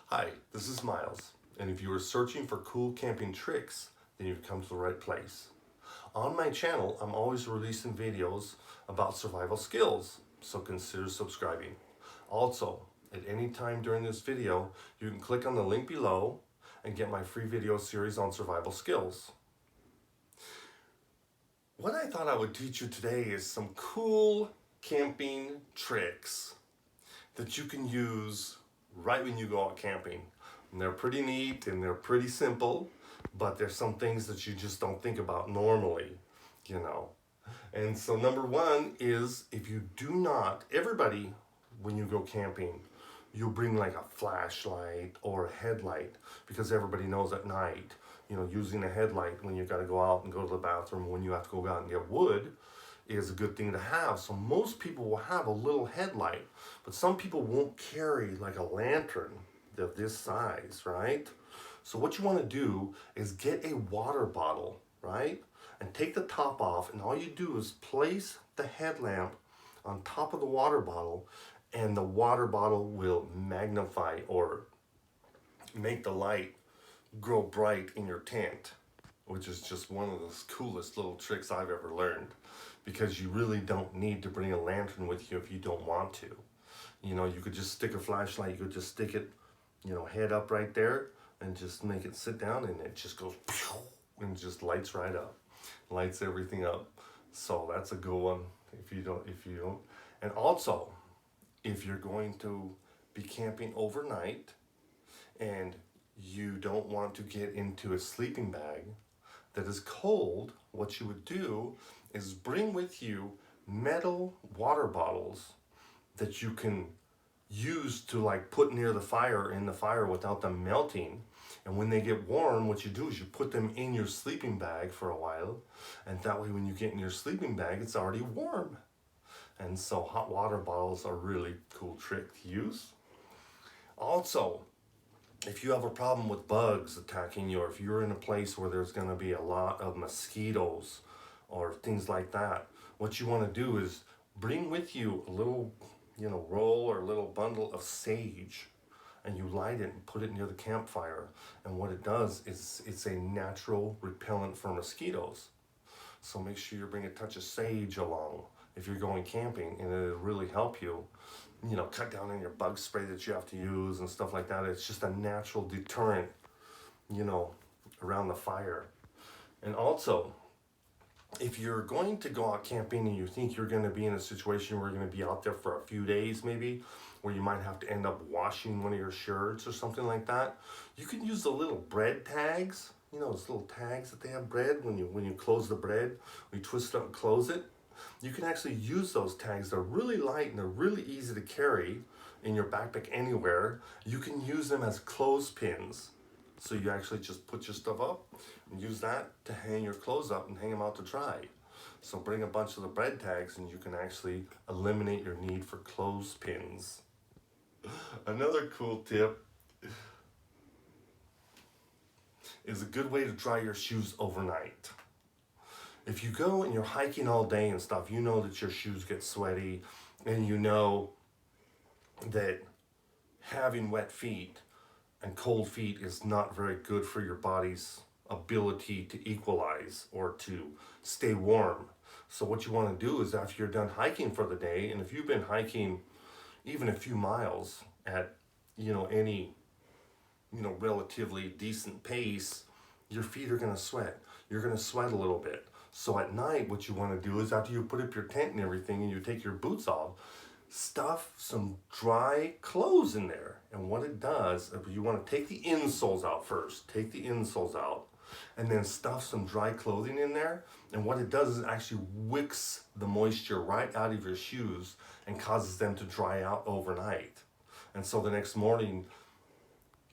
Hi, this is Miles, and if you are searching for cool camping tricks, then you've come to the right place. On my channel, I'm always releasing videos about survival skills, so consider subscribing. Also, at any time during this video, you can click on the link below and get my free video series on survival skills. What I thought I would teach you today is some cool camping tricks that you can use right when you go out camping. And they're pretty neat and they're pretty simple, but there's some things that you just don't think about normally, you know. And so number one is, if you do not, everybody, when you go camping, you'll bring like a flashlight or a headlight, because everybody knows at night, using a headlight when you got to go out and go to the bathroom, when you have to go out and get wood, is a good thing to have. So most people will have a little headlight, but some people won't carry like a lantern of this size, right? So what you want to do is get a water bottle, right? And take the top off, and all you do is place the headlamp on top of the water bottle, and the water bottle will magnify or make the light grow bright in your tent, which is just one of the coolest little tricks I've ever learned, because you really don't need to bring a lantern with you if you don't want to. You could just stick a flashlight, you could just stick it, head up right there, and just make it sit down, and it just goes pew, and just lights right up, lights everything up. So that's a good one if you don't. And also, if you're going to be camping overnight and you don't want to get into a sleeping bag that is cold, what you would do is bring with you metal water bottles that you can use to like put near the fire, in the fire, without them melting. And when they get warm, what you do is you put them in your sleeping bag for a while, and that way when you get in your sleeping bag, it's already warm. And so hot water bottles are a really cool trick to use. Also, if you have a problem with bugs attacking you, or if you're in a place where there's going to be a lot of mosquitoes or things like that, what you want to do is bring with you a little, roll or a little bundle of sage, and you light it and put it near the campfire. And what it does is it's a natural repellent for mosquitoes. So make sure you bring a touch of sage along if you're going camping, and it'll really help you, cut down on your bug spray that you have to use and stuff like that. It's just a natural deterrent, around the fire. And also, if you're going to go out camping and you think you're going to be in a situation where you're going to be out there for a few days, maybe, where you might have to end up washing one of your shirts or something like that, you can use the little bread tags. Those little tags that they have bread, when you close the bread, we twist it up and close it. You can actually use those tags. They're really light and they're really easy to carry in your backpack anywhere. You can use them as clothespins. So you actually just put your stuff up and use that to hang your clothes up and hang them out to dry. So bring a bunch of the bread tags and you can actually eliminate your need for clothespins. Another cool tip is a good way to dry your shoes overnight. If you go and you're hiking all day and stuff, you know that your shoes get sweaty, and you know that having wet feet and cold feet is not very good for your body's ability to equalize or to stay warm. So what you want to do is, after you're done hiking for the day, and if you've been hiking even a few miles at any relatively decent pace, your feet are going to sweat. You're going to sweat a little bit. So at night, what you want to do is, after you put up your tent and everything and you take your boots off, stuff some dry clothes in there. And what it does, you want to take the insoles out first. Take the insoles out. And then stuff some dry clothing in there. And what it does is it actually wicks the moisture right out of your shoes and causes them to dry out overnight. And so the next morning,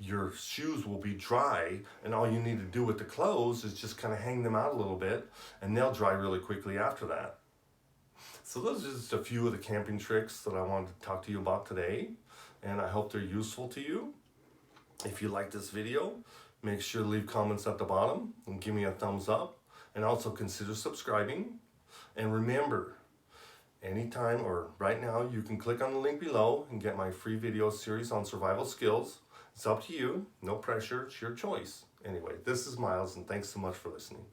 your shoes will be dry, and all you need to do with the clothes is just kind of hang them out a little bit, and they'll dry really quickly after that. So those are just a few of the camping tricks that I wanted to talk to you about today, and I hope they're useful to you. If you like this video, make sure to leave comments at the bottom and give me a thumbs up, and also consider subscribing. And remember, anytime or right now, you can click on the link below and get my free video series on survival skills. It's up to you. No pressure. It's your choice. Anyway, this is Miles, and thanks so much for listening.